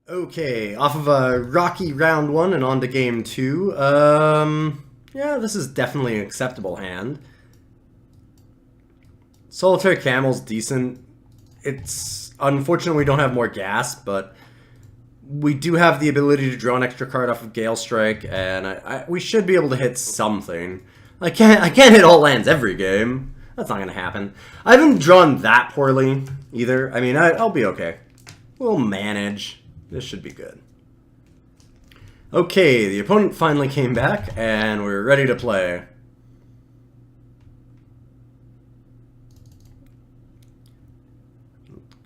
Okay, off of a rocky round one and on to game two. Yeah, this is definitely an acceptable hand. Solitary Camel's decent. It's unfortunate we don't have more gas, but we do have the ability to draw an extra card off of Gale Strike, and we should be able to hit something. I can't hit all lands every game. That's not gonna happen. I haven't drawn that poorly either. I mean, I'll be okay. We'll manage. This should be good. Okay, the opponent finally came back, and we're ready to play.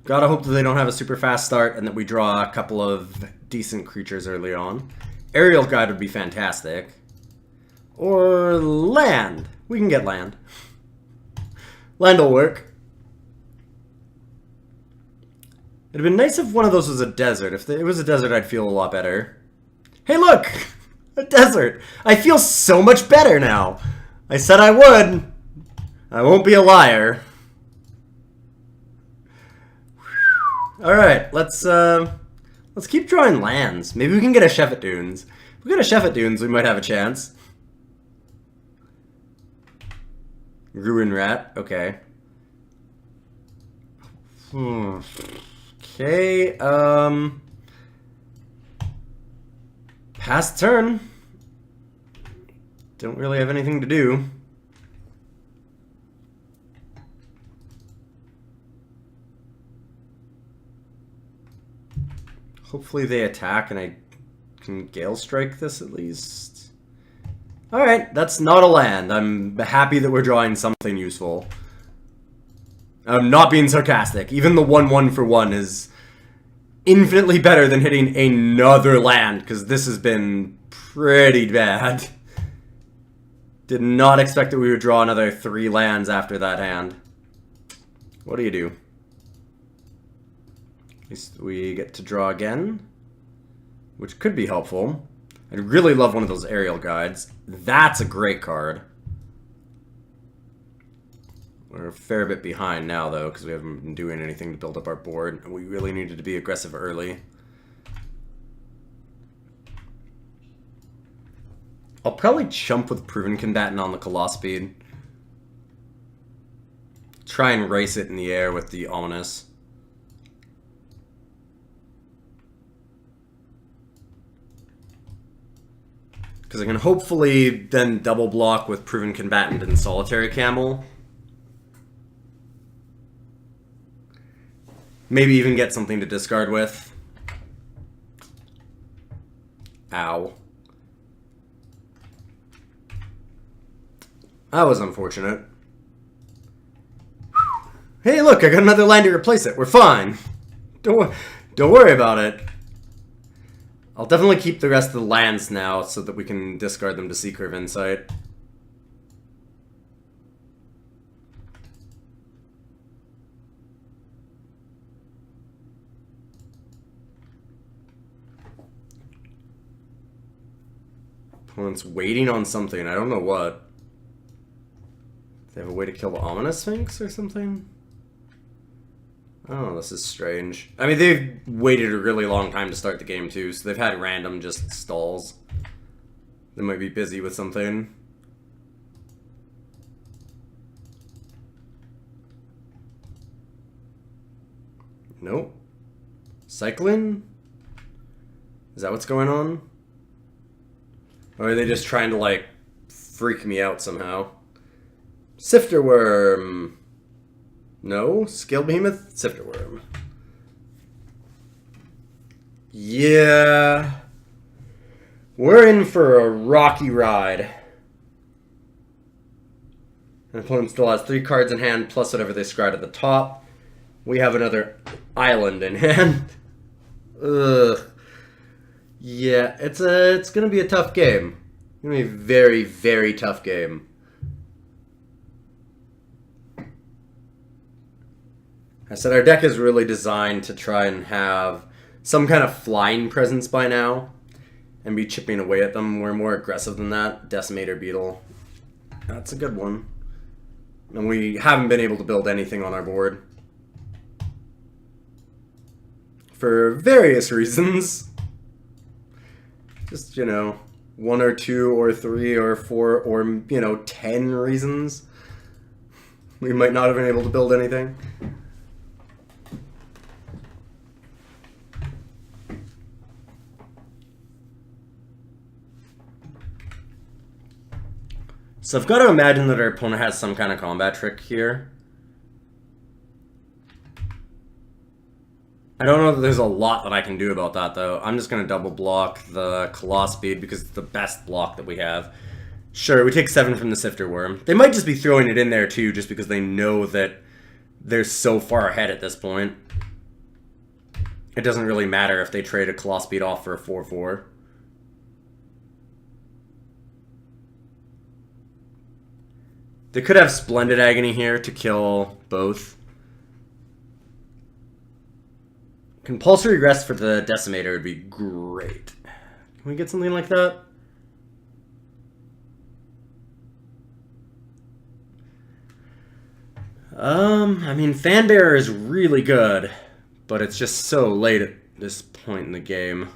Gotta hope that they don't have a super fast start and that we draw a couple of decent creatures early on. Aerial Guide would be fantastic. Or land. We can get land. Land will work. It'd have been nice if one of those was a desert. If it was a desert, I'd feel a lot better. Hey, look! A desert! I feel so much better now! I said I would. I won't be a liar. Alright, let's keep drawing lands. Maybe we can get a Chef at Dunes. If we get a Chef at Dunes, we might have a chance. Ruin Rat, okay. Okay, pass turn. Don't really have anything to do. Hopefully they attack and I can Gale Strike this at least. Alright, that's not a land. I'm happy that we're drawing something useful. I'm not being sarcastic. Even the 1/1 for 1 is infinitely better than hitting another land, because this has been pretty bad. Did not expect that we would draw another 3 lands after that hand. What do you do? At least we get to draw again, which could be helpful. I'd really love one of those aerial guides. That's a great card. We're a fair bit behind now, though, because we haven't been doing anything to build up our board. We really needed to be aggressive early. I'll probably chump with Proven Combatant on the Colosspeed. Try and race it in the air with the Ominous. Because I can hopefully then double block with Proven Combatant and Solitary Camel. Maybe even get something to discard with. Ow. That was unfortunate. Hey, look, I got another land to replace it. We're fine. Don't worry about it. I'll definitely keep the rest of the lands now so that we can discard them to Seeker of Insight. Opponent's waiting on something. I don't know what. They have a way to kill the Ominous Sphinx or something? Oh, this is strange. I mean, they've waited a really long time to start the game, too, so they've had random just stalls. They might be busy with something. Nope. Cycling? Is that what's going on? Or are they just trying to, like, freak me out somehow? Sifter Worm. No? Skill Behemoth? Sifter Worm. Yeah. We're in for a rocky ride. An opponent still has 3 cards in hand, plus whatever they scry at the top. We have another island in hand. Ugh. Yeah, it's gonna be a tough game. It's gonna be a very, very tough game. I said our deck is really designed to try and have some kind of flying presence by now and be chipping away at them. We're more aggressive than that. Decimator Beetle. That's a good one. And we haven't been able to build anything on our board. for various reasons. Just, you know, 1 or 2 or 3 or 4 or, you know, 10 reasons we might not have been able to build anything. So I've got to imagine that our opponent has some kind of combat trick here. I don't know that there's a lot that I can do about that, though. I'm just going to double block the Coloss Speed because it's the best block that we have. Sure, we take 7 from the Sifter Worm. They might just be throwing it in there, too, just because they know that they're so far ahead at this point. It doesn't really matter if they trade a Coloss Speed off for a 4-4. They could have Splendid Agony here to kill both. Compulsory Rest for the Decimator would be great. Can we get something like that? I mean, Fanbearer is really good, but it's just so late at this point in the game.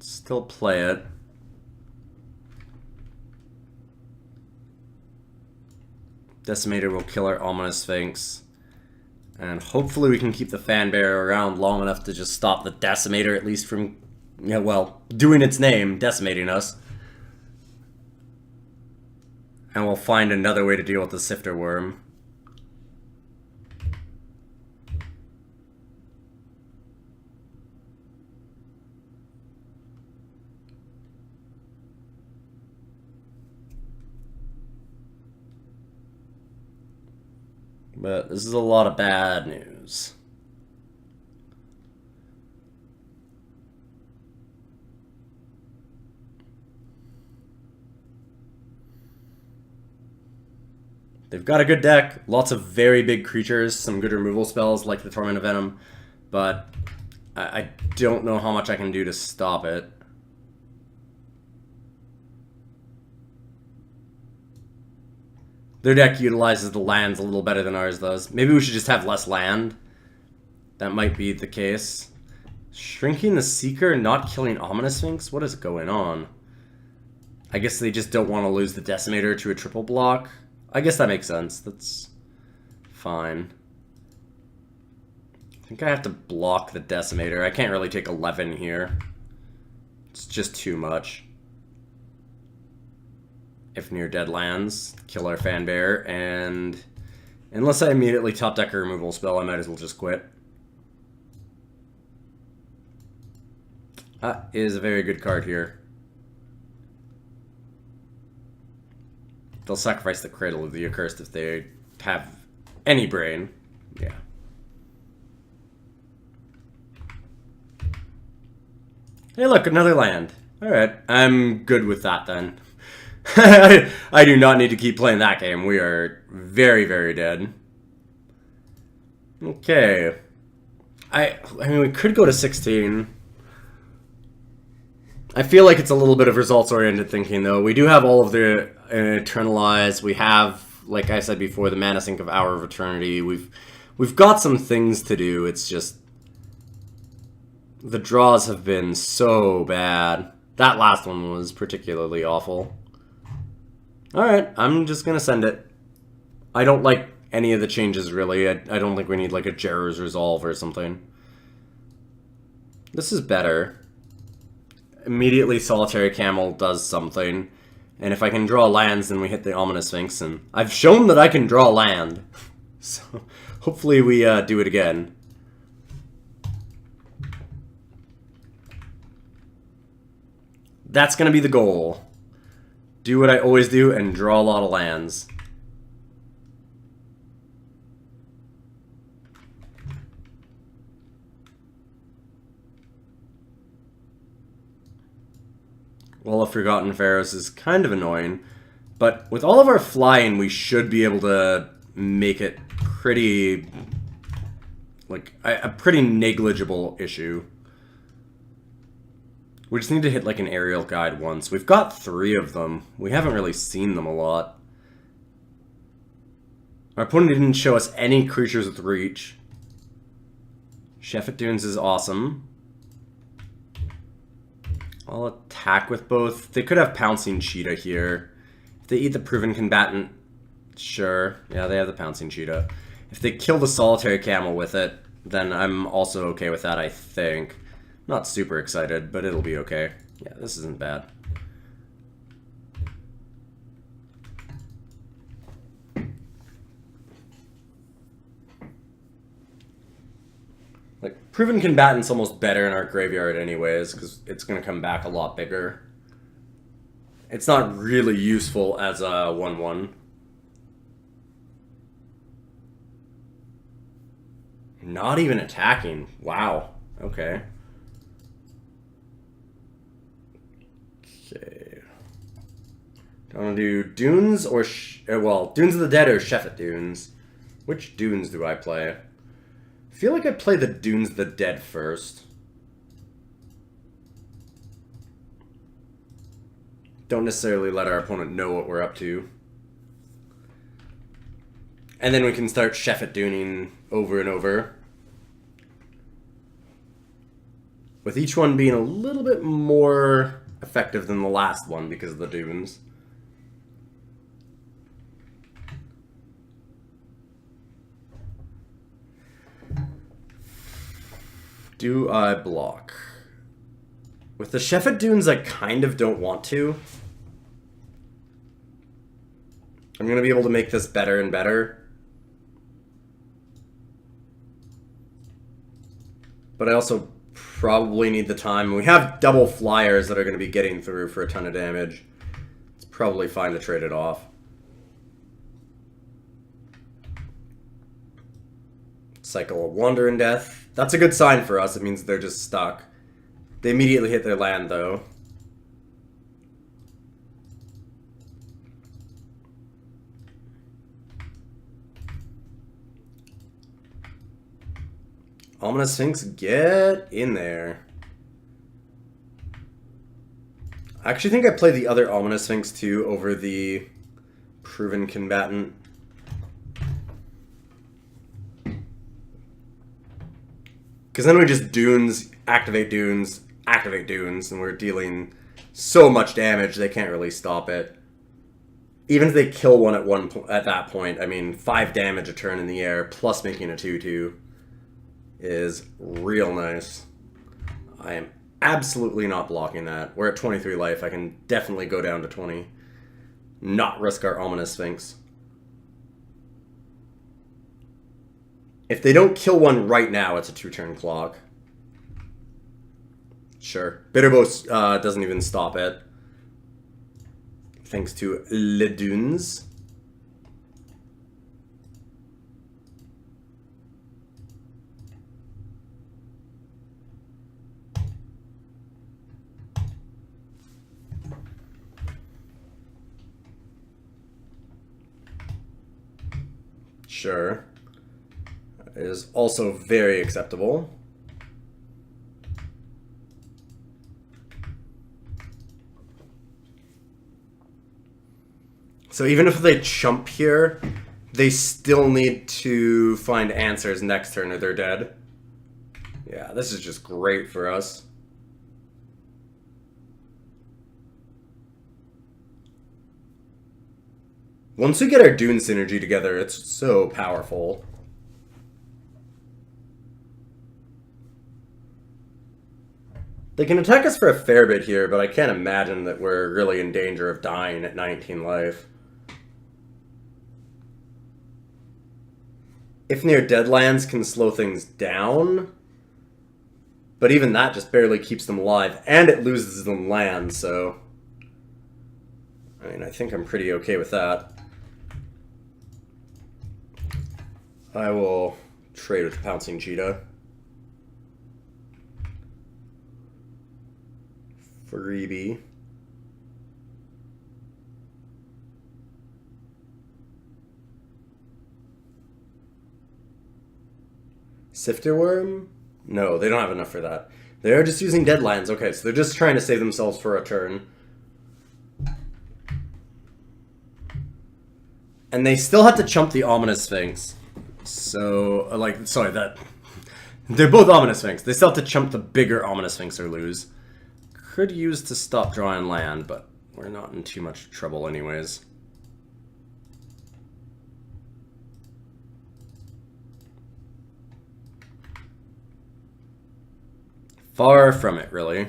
Still play it. Decimator will kill our Ominous Sphinx. And hopefully we can keep the Fanbearer around long enough to just stop the Decimator, at least from, yeah, well, doing its name, decimating us. And we'll find another way to deal with the Sifter Worm. But this is a lot of bad news. They've got a good deck, lots of very big creatures, some good removal spells like the Torment of Venom, but I don't know how much I can do to stop it. Their deck utilizes the lands a little better than ours does. Maybe we should just have less land. That might be the case. Shrinking the Seeker, not killing Ominous Sphinx? What is going on? I guess they just don't want to lose the Decimator to a triple block. I guess that makes sense. That's fine. I think I have to block the Decimator. I can't really take 11 here. It's just too much. If near dead lands, kill our Fanbearer, and unless I immediately top deck a removal spell, I might as well just quit. That is a very good card here. They'll sacrifice the Cradle of the Accursed if they have any brain. Yeah. Hey look, another land. Alright, I'm good with that then. I do not need to keep playing that game. We are very, very dead. Okay. I mean, we could go to 16. I feel like it's a little bit of results-oriented thinking, though. We do have all of the Eternalize. We have, like I said before, the Mana Sink of Hour of Eternity. We've got some things to do. It's just the draws have been so bad. That last one was particularly awful. Alright, I'm just gonna send it. I don't like any of the changes, really. I don't think we need, like, a Jarrow's Resolve or something. This is better. Immediately Solitary Camel does something. And if I can draw lands, then we hit the Ominous Sphinx. And I've shown that I can draw land. So, hopefully we do it again. That's gonna be the goal. Do what I always do and draw a lot of lands. Well, of Forgotten Pharaohs is kind of annoying, but with all of our flying, we should be able to make it pretty, like, a pretty negligible issue. We just need to hit, like, an aerial guide once. We've got 3 of them. We haven't really seen them a lot. Our opponent didn't show us any creatures with reach. Sheffet Dunes is awesome. I'll attack with both. They could have Pouncing Cheetah here. If they eat the Proven Combatant, sure. Yeah, they have the Pouncing Cheetah. If they kill the Solitary Camel with it, then I'm also okay with that, I think. Not super excited, but it'll be okay. Yeah, this isn't bad. Like, Proven Combatant's almost better in our graveyard anyways, because it's going to come back a lot bigger. It's not really useful as a 1-1. Not even attacking. Wow. Okay. Okay. Do I want to do Dunes or... well, Dunes of the Dead or Sheffet Dunes? Which Dunes do I play? I feel like I play the Dunes of the Dead first. Don't necessarily let our opponent know what we're up to. And then we can start Sheffet Duning over and over. With each one being a little bit more effective than the last one because of the Dunes. Do I block? With the Sheffet Dunes, I kind of don't want to. I'm going to be able to make this better and better. But I also probably need the time. We have double flyers that are going to be getting through for a ton of damage. It's probably fine to trade it off. Cycle of Wonder and Death. That's a good sign for us. It means they're just stuck. They immediately hit their land, though. Ominous Sphinx, get in there. I actually think I play the other Ominous Sphinx, too, over the Proven Combatant. Because then we just Dunes, activate Dunes, and we're dealing so much damage they can't really stop it. Even if they kill one at that point, I mean, 5 damage a turn in the air, plus making a 2/2, is real nice. I am absolutely not blocking that. We're at 23 life. I can definitely go down to 20. Not risk our Ominous Sphinx. If they don't kill one right now, it's a 2-turn clock. Sure. Bitterbow doesn't even stop it. Thanks to Le Dunes. Sure. It is also very acceptable. So even if they chump here, they still need to find answers next turn or they're dead. Yeah, this is just great for us. Once we get our Dune synergy together, it's so powerful. They can attack us for a fair bit here, but I can't imagine that we're really in danger of dying at 19 life. If near dead lands can slow things down, but even that just barely keeps them alive, and it loses them land, so... I mean, I think I'm pretty okay with that. I will trade with the Pouncing Cheetah. Freebie. Sifter Worm? No, they don't have enough for that. They're just using Deadlands. Okay, so they're just trying to save themselves for a turn. And they still have to chump the Ominous Sphinx. So, like, sorry, that They're both Ominous Sphinx. They still have to chump the bigger Ominous Sphinx or lose. Could use to stop drawing land, but we're not in too much trouble anyways. Far from it, really.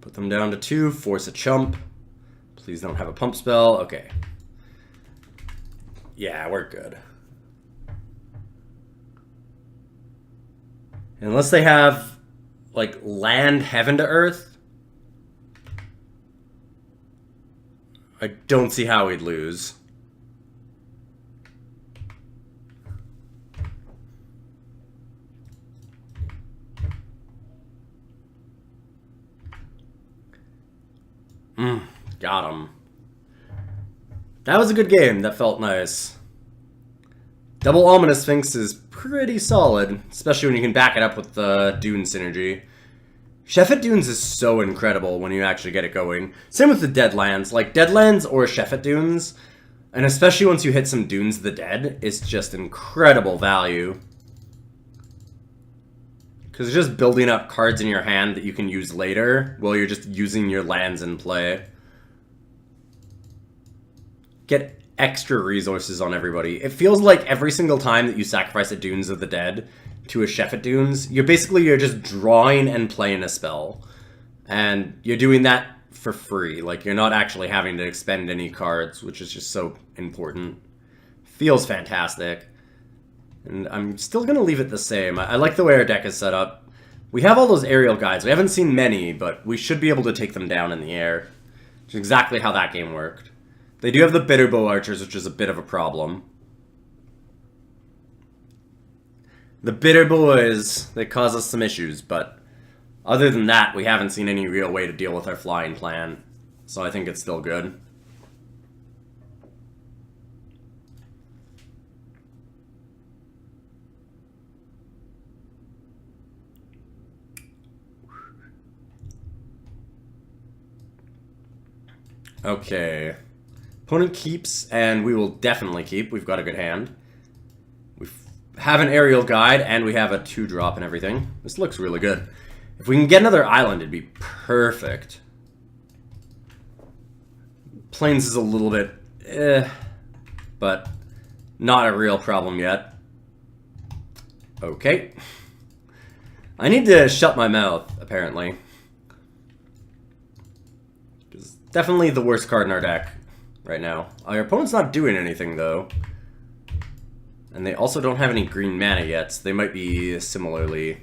Put them down to 2, force a chump. Please don't have a pump spell. Okay. Yeah, we're good. Unless they have, like, land heaven to earth, I don't see how we'd lose. Got him. That was a good game. That felt nice. Double Ominous Sphinx is pretty solid, especially when you can back it up with the Dune synergy. Shefet Dunes is so incredible when you actually get it going. Same with the Deadlands. Like, Deadlands or Shefet Dunes, and especially once you hit some Dunes of the Dead, it's just incredible value. Because it's just building up cards in your hand that you can use later, while you're just using your lands in play. Get extra resources on everybody. It feels like every single time that you sacrifice a Dunes of the Dead to a Shefet Dunes, you're just drawing and playing a spell. And you're doing that for free. Like, you're not actually having to expend any cards, which is just so important. Feels fantastic. And I'm still going to leave it the same. I like the way our deck is set up. We have all those aerial guides. We haven't seen many, but we should be able to take them down in the air. Which is exactly how that game worked. They do have the Bitterbow Archers, which is a bit of a problem. The Bitterbows, they cause us some issues, but other than that, we haven't seen any real way to deal with our flying plan. So I think it's still good. Okay. Opponent keeps, and we will definitely keep. We've got a good hand. We have an aerial guide, and we have a 2-drop and everything. This looks really good. If we can get another island, it'd be perfect. Plains is a little bit but not a real problem yet. Okay. I need to shut my mouth, apparently. It's definitely the worst card in our deck right now. Our opponent's not doing anything, though. And they also don't have any green mana yet, so they might be similarly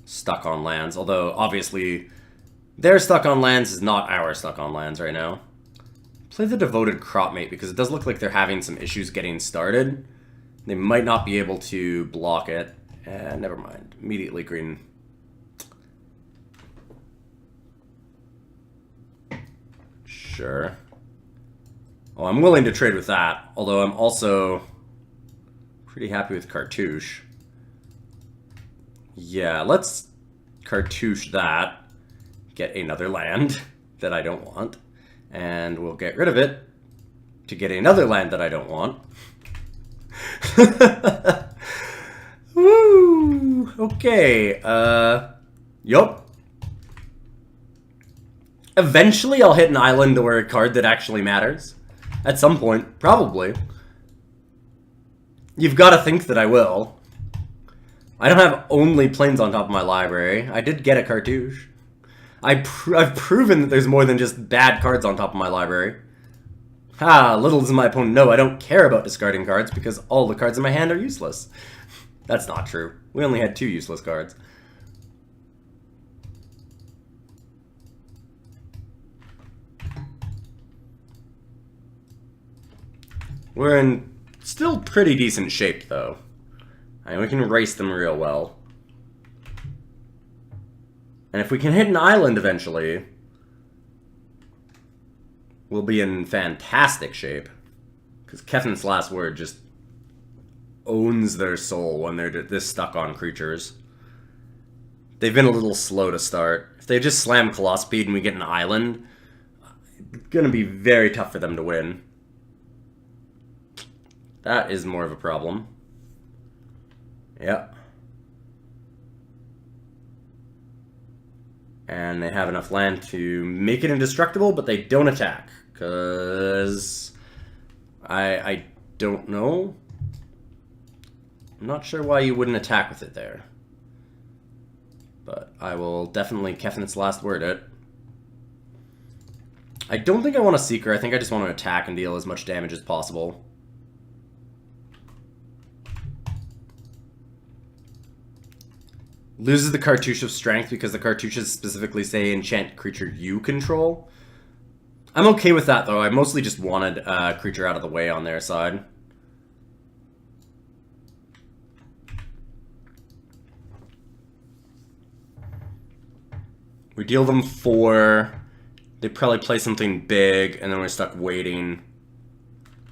stuck on lands. Although, obviously, their stuck on lands is not our stuck on lands right now. Play the Devoted Cropmate, because it does look like they're having some issues getting started. They might not be able to block it. Never mind. Immediately green. Sure. Well, I'm willing to trade with that, although I'm also pretty happy with Cartouche. Yeah, let's Cartouche that, get another land that I don't want, and we'll get rid of it to get another land that I don't want. Woo! Okay, yup. Eventually I'll hit an island or a card that actually matters. At some point, probably. You've got to think that I will. I don't have only planes on top of my library. I did get a Cartouche. I've proven that there's more than just bad cards on top of my library. Ha, little does my opponent know I don't care about discarding cards because all the cards in my hand are useless. That's not true. We only had 2 useless cards. We're in still pretty decent shape, though. I mean, we can race them real well. And if we can hit an island eventually, we'll be in fantastic shape. Because Kethin's Last Word just owns their soul when they're this stuck on creatures. They've been a little slow to start. If they just slam Colospede and we get an island, gonna be very tough for them to win. That is more of a problem. Yep. And they have enough land to make it indestructible, but they don't attack. Because I don't know. I'm not sure why you wouldn't attack with it there. But I will definitely Kefnit's last word it. I don't think I want a Seeker. I think I just want to attack and deal as much damage as possible. Loses the Cartouche of Strength because the cartouches specifically say enchant creature you control. I'm okay with that, though. I mostly just wanted a creature out of the way on their side. We deal them 4. They probably play something big, and then we're stuck waiting.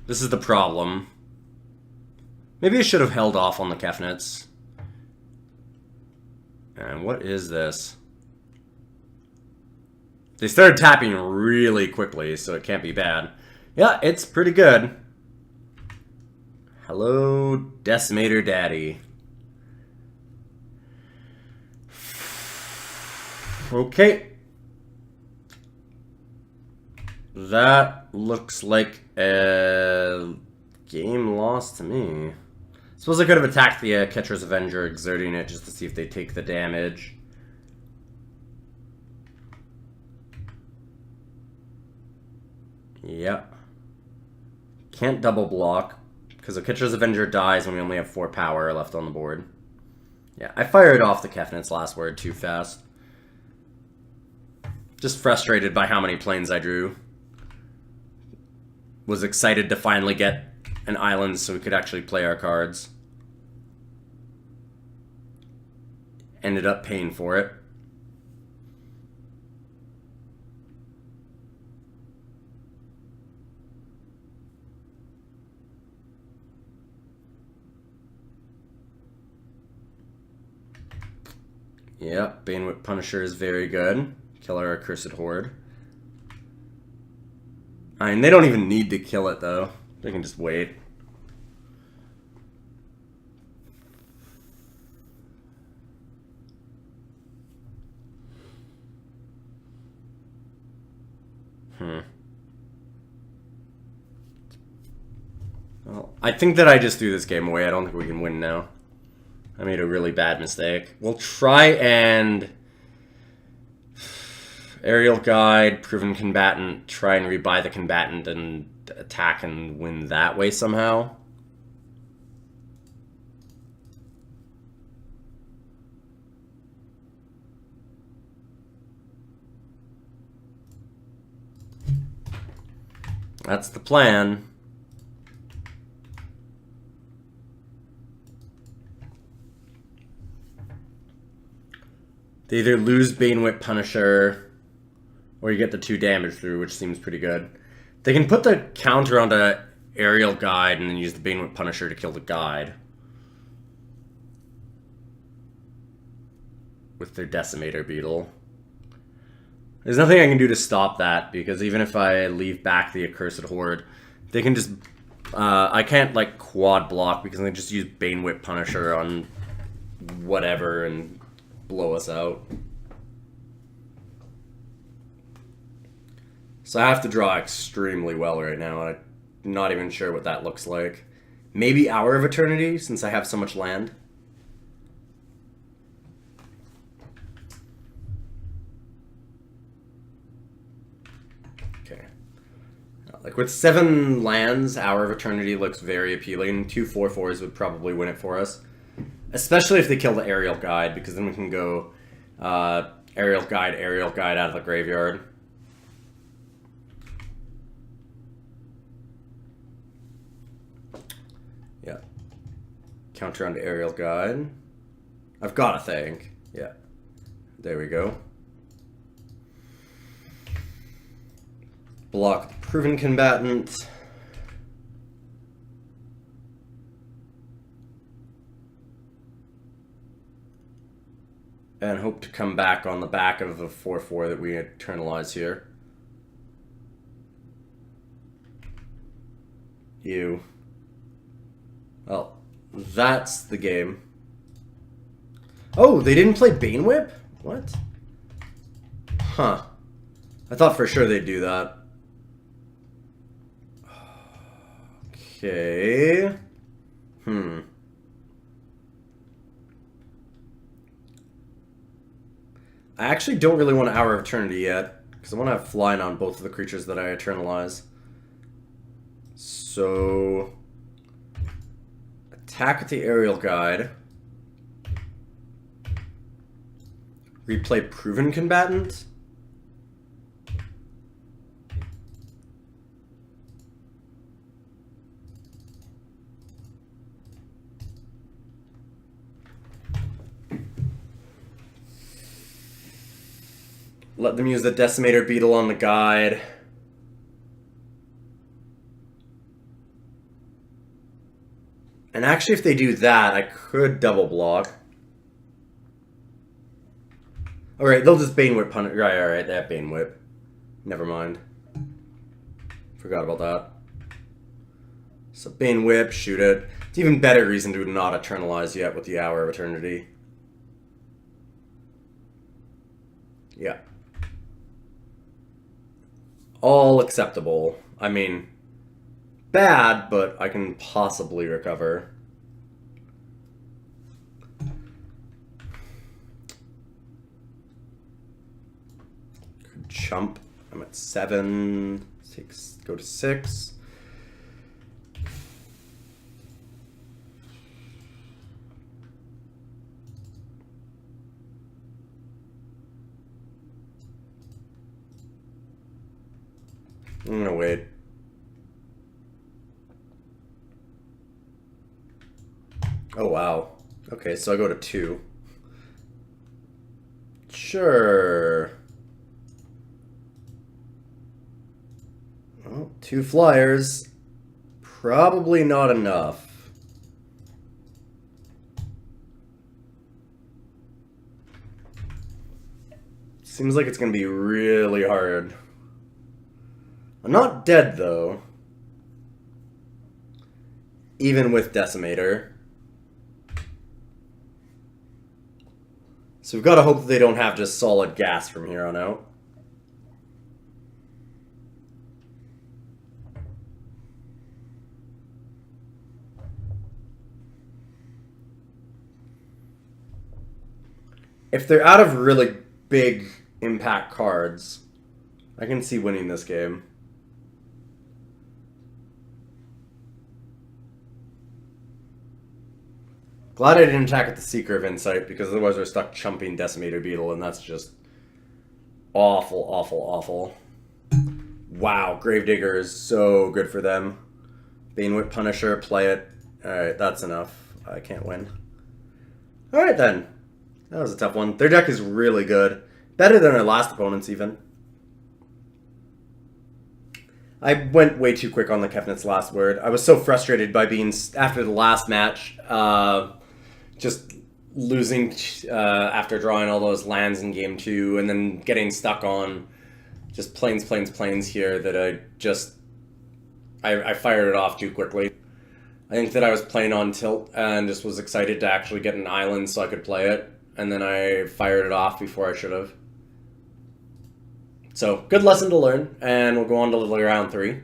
This is the problem. Maybe I should have held off on the Kefnits. And what is this? They started tapping really quickly, so it can't be bad. Yeah, it's pretty good. Hello, Decimator Daddy. Okay. That looks like a game lost to me. Suppose I could have attacked the Catcher's Avenger, exerting it just to see if they take the damage. Yep. Can't double block, because the Catcher's Avenger dies when we only have 4 power left on the board. Yeah, I fired off the Kefnit's last word too fast. Just frustrated by how many planes I drew. Was excited to finally get an island so we could actually play our cards. Ended up paying for it. Yep, Banewhip Punisher is very good. Kill our Accursed Horde. I mean, they don't even need to kill it, though. They can just wait. Well, I think that I just threw this game away. I don't think we can win now. I made a really bad mistake. We'll try and... Aerial Guide, Proven Combatant, try and rebuy the Combatant and attack and win that way somehow. That's the plan. They either lose Banewhip Punisher, or you get the 2 damage through, which seems pretty good. They can put the counter onto Aerial Guide and then use the Banewhip Punisher to kill the guide. With their Decimator Beetle. There's nothing I can do to stop that, because even if I leave back the Accursed Horde, they can just... I can't, like, quad block, because they just use Banewhip Punisher on whatever and blow us out. So I have to draw extremely well right now. I'm not even sure what that looks like. Maybe Hour of Eternity, since I have so much land. Okay. Like with 7 lands, Hour of Eternity looks very appealing. 2 4/4s would probably win it for us. Especially if they kill the Aerial Guide, because then we can go Aerial Guide out of the graveyard. Yeah. Counter onto Aerial Guide. I've got to think. Yeah. There we go. Block the Proven Combatant. And hope to come back on the back of the 4/4 that we internalize here. Ew. Well, that's the game. Oh, they didn't play Bane Whip? What? Huh. I thought for sure they'd do that. Okay. I actually don't really want Hour of Eternity yet, because I want to have flying on both of the creatures that I eternalize. So... attack with the Aerial Guide. Replay Proven Combatant. Let them use the Decimator Beetle on the guide. And actually, if they do that, I could double block. Alright, they'll just Bane Whip punish. Right, alright, they have Bane Whip. Never mind. Forgot about that. So Bane Whip, shoot it. It's even better reason to not eternalize yet with the Hour of Eternity. Yeah. All acceptable. I mean, bad, but I can possibly recover. Could chump. I'm at 7. 6. Go to 6. I'm gonna wait. Oh, wow. Okay, so I go to 2. Sure. Well, 2 flyers. Probably not enough. Seems like it's gonna be really hard. I'm not dead, though. Even with Decimator. So we've got to hope that they don't have just solid gas from here on out. If they're out of really big impact cards, I can see winning this game. Glad I didn't attack with the Seeker of Insight, because otherwise we're stuck chumping Decimator Beetle, and that's just awful, awful, awful. Wow, Gravedigger is so good for them. Bane Whip Punisher, play it. Alright, that's enough. I can't win. Alright then. That was a tough one. Their deck is really good. Better than our last opponents, even. I went way too quick on the Kefnit's last word. I was so frustrated by being, after the last match, just losing after drawing all those lands in game 2 and then getting stuck on just planes here that I fired it off too quickly. I think that I was playing on tilt and just was excited to actually get an island so I could play it, and then I fired it off before I should have. So, good lesson to learn, and we'll go on to round 3.